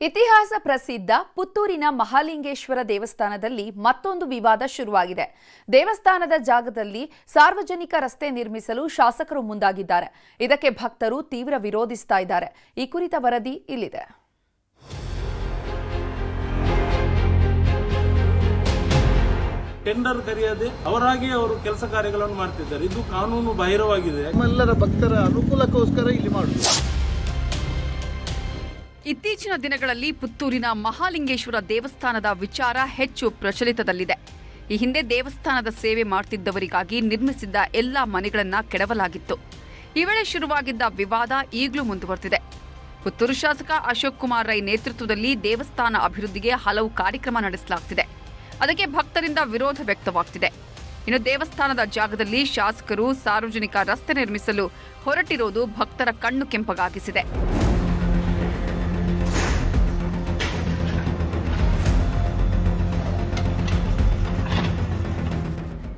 ಇತಿಹಾಸ ಪ್ರಸಿದ್ಧ ಪುತ್ತೂರಿನ ಮಹಾಲಿಂಗೇಶ್ವರ ದೇವಸ್ಥಾನದಲ್ಲಿ ಮತ್ತೊಂದು ವಿವಾದ ಶುರುವಾಗಿದೆ. ದೇವಸ್ಥಾನದ ಜಾಗದಲ್ಲಿ ಸಾರ್ವಜನಿಕ ರಸ್ತೆ ನಿರ್ಮಿಸಲು ಶಾಸಕರು ಮುಂದಾಗಿದ್ದಾರೆ. ಇದಕ್ಕೆ ಭಕ್ತರು ತೀವ್ರ ವಿರೋಧಿಸ್ತಾ ಇದ್ದಾರೆ. ಈ ಕುರಿತ ವರದಿ ಇಲ್ಲಿದೆ. ಟೆಂಡರ್ ಕರೆಯದೆ ಅವರಾಗಿ ಅವರು ಕೆಲಸ ಕಾರ್ಯಗಳನ್ನು ಮಾಡ್ತಿದ್ದಾರೆ. ಇದು ಕಾನೂನು ಬಾಹಿರವಾಗಿದೆ. ನಮ್ಮೆಲ್ಲರ ಭಕ್ತರ ಅನುಕೂಲಕ್ಕೋಸ್ಕರ ಇಲ್ಲಿ ಮಾಡುವುದು. ಇತ್ತೀಚಿನ ದಿನಗಳಲ್ಲಿ ಪುತ್ತೂರಿನ ಮಹಾಲಿಂಗೇಶ್ವರ ದೇವಸ್ಥಾನದ ವಿಚಾರ ಹೆಚ್ಚು ಪ್ರಚಲಿತದಲ್ಲಿದೆ. ಈ ಹಿಂದೆ ದೇವಸ್ಥಾನದ ಸೇವೆ ಮಾಡುತ್ತಿದ್ದವರಿಗಾಗಿ ನಿರ್ಮಿಸಿದ್ದ ಎಲ್ಲಾ ಮನೆಗಳನ್ನ ಕೆಡವಲಾಗಿತ್ತು. ಈ ವೇಳೆ ಶುರುವಾಗಿದ್ದ ವಿವಾದ ಈಗಲೂ ಮುಂದುವರೆದಿದೆ. ಪುತ್ತೂರು ಶಾಸಕ ಅಶೋಕ್ ಕುಮಾರ್ ರೈ ನೇತೃತ್ವದಲ್ಲಿ ದೇವಸ್ಥಾನ ಅಭಿವೃದ್ಧಿಗೆ ಹಲವು ಕಾರ್ಯಕ್ರಮ ನಡೆಸಲಾಗುತ್ತಿದೆ. ಅದಕ್ಕೆ ಭಕ್ತರಿಂದ ವಿರೋಧ ವ್ಯಕ್ತವಾಗುತ್ತಿದೆ. ಇನ್ನು ದೇವಸ್ಥಾನದ ಜಾಗದಲ್ಲಿ ಶಾಸಕರು ಸಾರ್ವಜನಿಕ ರಸ್ತೆ ನಿರ್ಮಿಸಲು ಹೊರಟಿರೋದು ಭಕ್ತರ ಕಣ್ಣು ಕೆಂಪಗಾಗಿಸಿದೆ.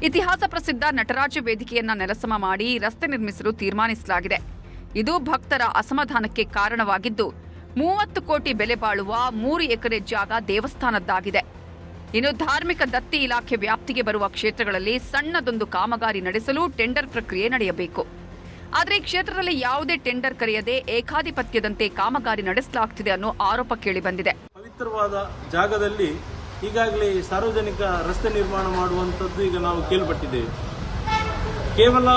ಇತಿಹಾಸ ಪ್ರಸಿದ್ಧ ನಟರಾಜ ವೇದಿಕೆಯನ್ನ ನೆಲಸಮ ಮಾಡಿ ರಸ್ತೆ ನಿರ್ಮಿಸಲು ತೀರ್ಮಾನಿಸಲಾಗಿದೆ. ಇದು ಭಕ್ತರ ಅಸಮಾಧಾನಕ್ಕೆ ಕಾರಣವಾಗಿದ್ದು 30 ಕೋಟಿ ಬೆಲೆ ಬಾಳುವ 3 ಎಕರೆ ಜಾಗ ದೇವಸ್ಥಾನದ್ದಾಗಿದೆ. ಇನ್ನು ಧಾರ್ಮಿಕ ದತ್ತಿ ಇಲಾಖೆ ವ್ಯಾಪ್ತಿಗೆ ಬರುವ ಕ್ಷೇತ್ರಗಳಲ್ಲಿ ಸಣ್ಣದೊಂದು ಕಾಮಗಾರಿ ನಡೆಸಲು ಟೆಂಡರ್ ಪ್ರಕ್ರಿಯೆ ನಡೆಯಬೇಕು. ಆದರೆ ಈ ಕ್ಷೇತ್ರದಲ್ಲಿ ಯಾವುದೇ ಟೆಂಡರ್ ಕರೆಯದೆ ಏಕಾಧಿಪತ್ಯದಂತೆ ಕಾಮಗಾರಿ ನಡೆಸಲಾಗುತ್ತಿದೆ ಅನ್ನೋ ಆರೋಪ ಕೇಳಿಬಂದಿದೆ. ಪವಿತ್ರವಾದ ಜಾಗದಲ್ಲಿ ಈಗಾಗಲೇ ಸಾರ್ವಜನಿಕ ರಸ್ತೆ ನಿರ್ಮಾಣ ಮಾಡುವಂಥದ್ದು ಈಗ ನಾವು ಕೇಳ್ಪಟ್ಟಿದ್ದೇವೆ. ಕೇವಲ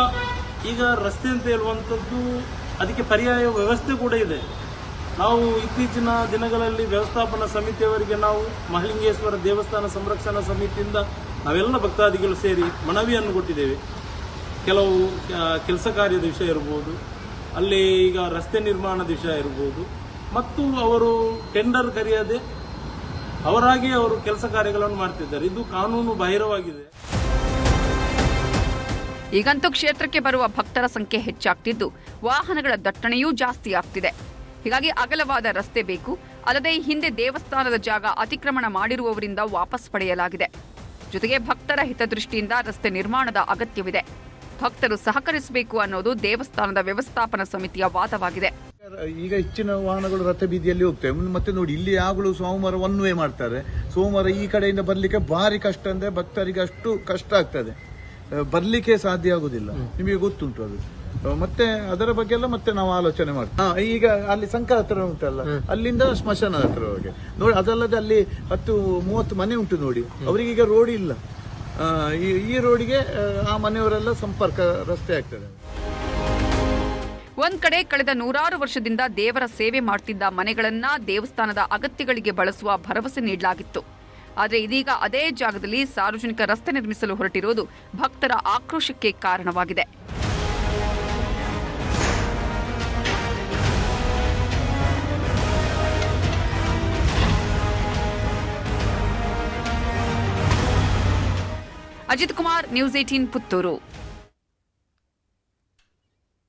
ಈಗ ರಸ್ತೆ ಅಂತ ಹೇಳುವಂಥದ್ದು ಅದಕ್ಕೆ ಪರ್ಯಾಯ ವ್ಯವಸ್ಥೆ ಕೂಡ ಇದೆ. ನಾವು ಇತ್ತೀಚಿನ ದಿನಗಳಲ್ಲಿ ವ್ಯವಸ್ಥಾಪನಾ ಸಮಿತಿಯವರಿಗೆ ನಾವು ಮಹಾಲಿಂಗೇಶ್ವರ ದೇವಸ್ಥಾನ ಸಂರಕ್ಷಣಾ ಸಮಿತಿಯಿಂದ ನಾವೆಲ್ಲ ಭಕ್ತಾದಿಗಳು ಸೇರಿ ಮನವಿಯನ್ನು ಕೊಟ್ಟಿದ್ದೇವೆ. ಕೆಲವು ಕೆಲಸ ಕಾರ್ಯದ ವಿಷಯ ಇರ್ಬೋದು, ಅಲ್ಲಿ ಈಗ ರಸ್ತೆ ನಿರ್ಮಾಣದ ವಿಷಯ ಇರ್ಬೋದು, ಮತ್ತು ಅವರು ಟೆಂಡರ್ ಕರೆಯದೆ ಅವರಾಗಿ ಅವರು ಕೆಲಸ ಕಾರ್ಯಗಳನ್ನು ಮಾಡ್ತಿದ್ದಾರೆ. ಇದು ಕಾನೂನು ಬಾಹಿರವಾಗಿದೆ. ಈಗಂತೂ ಕ್ಷೇತ್ರಕ್ಕೆ ಬರುವ ಭಕ್ತರ ಸಂಖ್ಯೆ ಹೆಚ್ಚಾಗ್ತಿದ್ದು ವಾಹನಗಳ ದಟ್ಟಣೆಯೂ ಜಾಸ್ತಿ ಆಗ್ತಿದೆ. ಹೀಗಾಗಿ ಅಗಲವಾದ ರಸ್ತೆ ಬೇಕು. ಅಲ್ಲದೆ ಹಿಂದೆ ದೇವಸ್ಥಾನದ ಜಾಗ ಅತಿಕ್ರಮಣ ಮಾಡಿರುವವರಿಂದ ವಾಪಸ್ ಪಡೆಯಲಾಗಿದೆ. ಜೊತೆಗೆ ಭಕ್ತರ ಹಿತದೃಷ್ಟಿಯಿಂದ ರಸ್ತೆ ನಿರ್ಮಾಣದ ಅಗತ್ಯವಿದೆ. ಭಕ್ತರು ಸಹಕರಿಸಬೇಕು ಅನ್ನೋದು ದೇವಸ್ಥಾನದ ವ್ಯವಸ್ಥಾಪನಾ ಸಮಿತಿಯ ವಾದವಾಗಿದೆ. ಈಗ ಹೆಚ್ಚಿನ ವಾಹನಗಳು ರಥ ಬೀದಿಯಲ್ಲಿ ಹೋಗ್ತವೆ. ಮತ್ತೆ ನೋಡಿ, ಇಲ್ಲಿ ಯಾವಾಗಲೂ ಸೋಮವಾರ ಒನ್ ವೇ ಮಾಡ್ತಾರೆ. ಸೋಮವಾರ ಈ ಕಡೆಯಿಂದ ಬರ್ಲಿಕ್ಕೆ ಭಾರಿ ಕಷ್ಟ, ಅಂದ್ರೆ ಭಕ್ತರಿಗೆ ಅಷ್ಟು ಕಷ್ಟ ಆಗ್ತದೆ, ಬರ್ಲಿಕ್ಕೆ ಸಾಧ್ಯ ಆಗುದಿಲ್ಲ. ನಿಮಗೆ ಗೊತ್ತುಂಟು ಅದು. ಮತ್ತೆ ಅದರ ಬಗ್ಗೆ ಎಲ್ಲ ಮತ್ತೆ ನಾವು ಆಲೋಚನೆ ಮಾಡ್ತೀವಿ. ಈಗ ಅಲ್ಲಿ ಸಂಕರ ಹತ್ರ ಉಂಟಲ್ಲ, ಅಲ್ಲಿಂದ ಸ್ಮಶಾನ ಹತ್ರ ಹೋಗಿ ನೋಡಿ. ಅದಲ್ಲದೆ ಅಲ್ಲಿ 10-30 ಮನೆ ಉಂಟು ನೋಡಿ. ಅವರಿಗೆ ಈಗ ರೋಡ್ ಇಲ್ಲ. ಈ ರೋಡಿಗೆ ಆ ಮನೆಯವರೆಲ್ಲ ಸಂಪರ್ಕ ರಸ್ತೆ ಆಗ್ತದೆ. ಒಂದ್ ಕಡೆ ಕಳೆದ 100 ವರ್ಷದಿಂದ ದೇವರ ಸೇವೆ ಮಾಡುತ್ತಿದ್ದ ಮನೆಗಳನ್ನ ದೇವಸ್ಥಾನದ ಅಗತ್ಯಗಳಿಗೆ ಬಳಸುವ ಭರವಸೆ ನೀಡಲಾಗಿತ್ತು. ಆದರೆ ಇದೀಗ ಅದೇ ಜಾಗದಲ್ಲಿ ಸಾರ್ವಜನಿಕ ರಸ್ತೆ ನಿರ್ಮಿಸಲು ಹೊರಟಿರುವುದು ಭಕ್ತರ ಆಕ್ರೋಶಕ್ಕೆ ಕಾರಣವಾಗಿದೆ. ಅಜಿತ್ ಕುಮಾರ್, ನ್ಯೂಸ್ 18 ಪುತ್ತೂರು.